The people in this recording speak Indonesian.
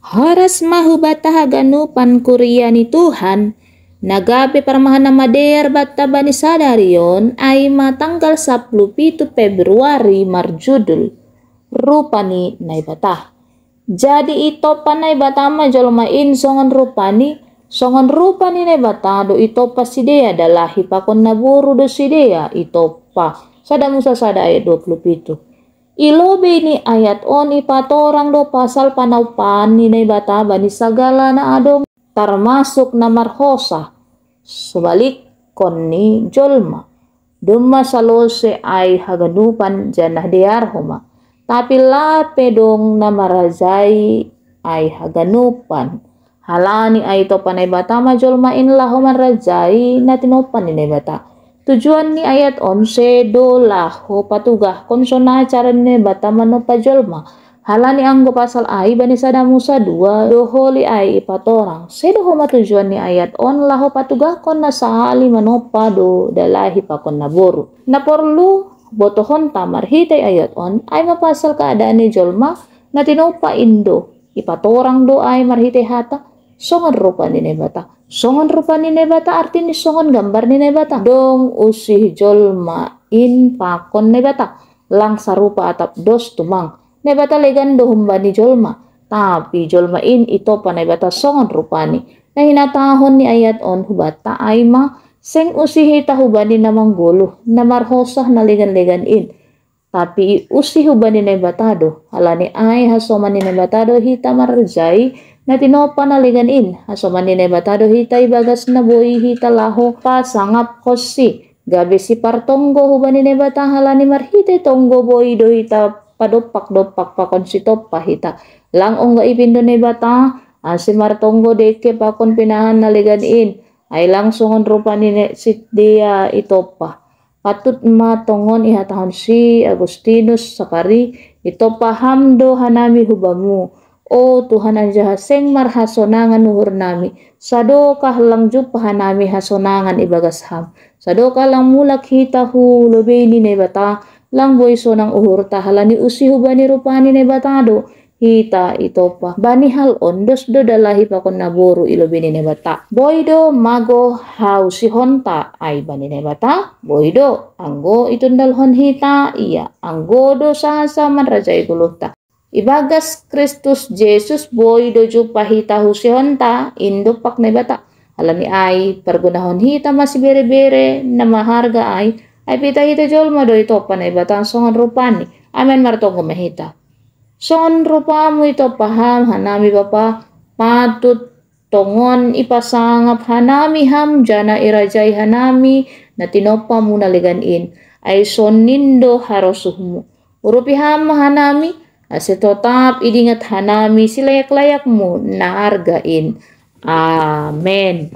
Horas mahubata haganupan Korea ni Tuhan, nagabi paramahan na mader bata ba ni sadarion ay matanggal sa 17 Februari marjudul rupa ni naibata. Jadi ito pa naibata majolmain songon rupa ni naibata do ito pa si dea dalahi pa kon naburu do si dea ito pa. Sada musa sada ayat 27. Ilobe ni ayat on ipatorang do pasal panaupan ni naibata bani sagala na adong termasuk na marhosa subalik kon ni jolma duma salose ay haganupan janah diarhoma tapi lape dong na marazai ay haganupan halani ay to panaibata majolma in lahoman rajai na tinopan ni naibata. Tujuan ni ayat 11 do laho patugah konsona cara ni bata mano pajolma halani anggo pasal ai bani sada musa 2 do holi ai ipatorang sedo homa tujuan ni ayat on laho patugah kon na sahali manopa do dalahi pa kon naboru na perlu botohon tamar hitay ayat on ay mapasal keadaan ni jolma na tinopa indo ipatorang do ay marhitay hata songon rupa ni nebata. Songon rupa ni nebata artinya songon gambar ni nebata. Dong usih jolma in pakon nebata. Lang sarupa atap dos tumang. Nebata legan dohum bani jolma. Tapi jolma in ito pa nebata songon rupani. Na hinatahon ni ayat on hubata ay ma seng usih tahubani namang guluh. Na marhosah na legan-legan in. Tapi usih hubani nebatado. Halani ay hasoman ni nebatado hita marjai. Na tinopa na ligan in hasoman ni nebatado hita ibagas na boi hita laho pa sangap kosi gabi si partonggo huban ni nebata halani marhite tonggo boi do hita padopak pakon si topa hita lang ongga ipindo nebata si martonggo deke pakon pinahan na ligan in ay langsungon rupa ni si dia itopa patut matongon ihatahon si Agustinus sakari itopa hamdo hanami hubamu. O Tuhan anja seng marhasonangan nuhur nami sadokah lang jupa nami hasonangan ibagas ham sadokah lang mulak hita hu lobe ni nebata lang boy sonang uhur tahalani usi hubani rupani nebatado hita itopa bani hal ondos do dalahi pakon naboru ilobe ni nebata boy do mago hau si honta ay bani nebata boy do anggo itundal hon hita iya anggo do sasa man raja iguluta ibagas Kristus Jesus boy doju pahita husihonta indo pak nebata alani ay pergunahon hita masih bere-bere na maharga ay pita hita jolma do ito panebata songon rupani amen martongo mahita songon rupamu ito paham hanami bapa patut tongon ipasangap hanami ham jana irajai hanami na tinopa muna ligan in ay sonindo harosuhmu urupi ham hanami tetap idingat hanami si layak-layakmu na hargain. Amen.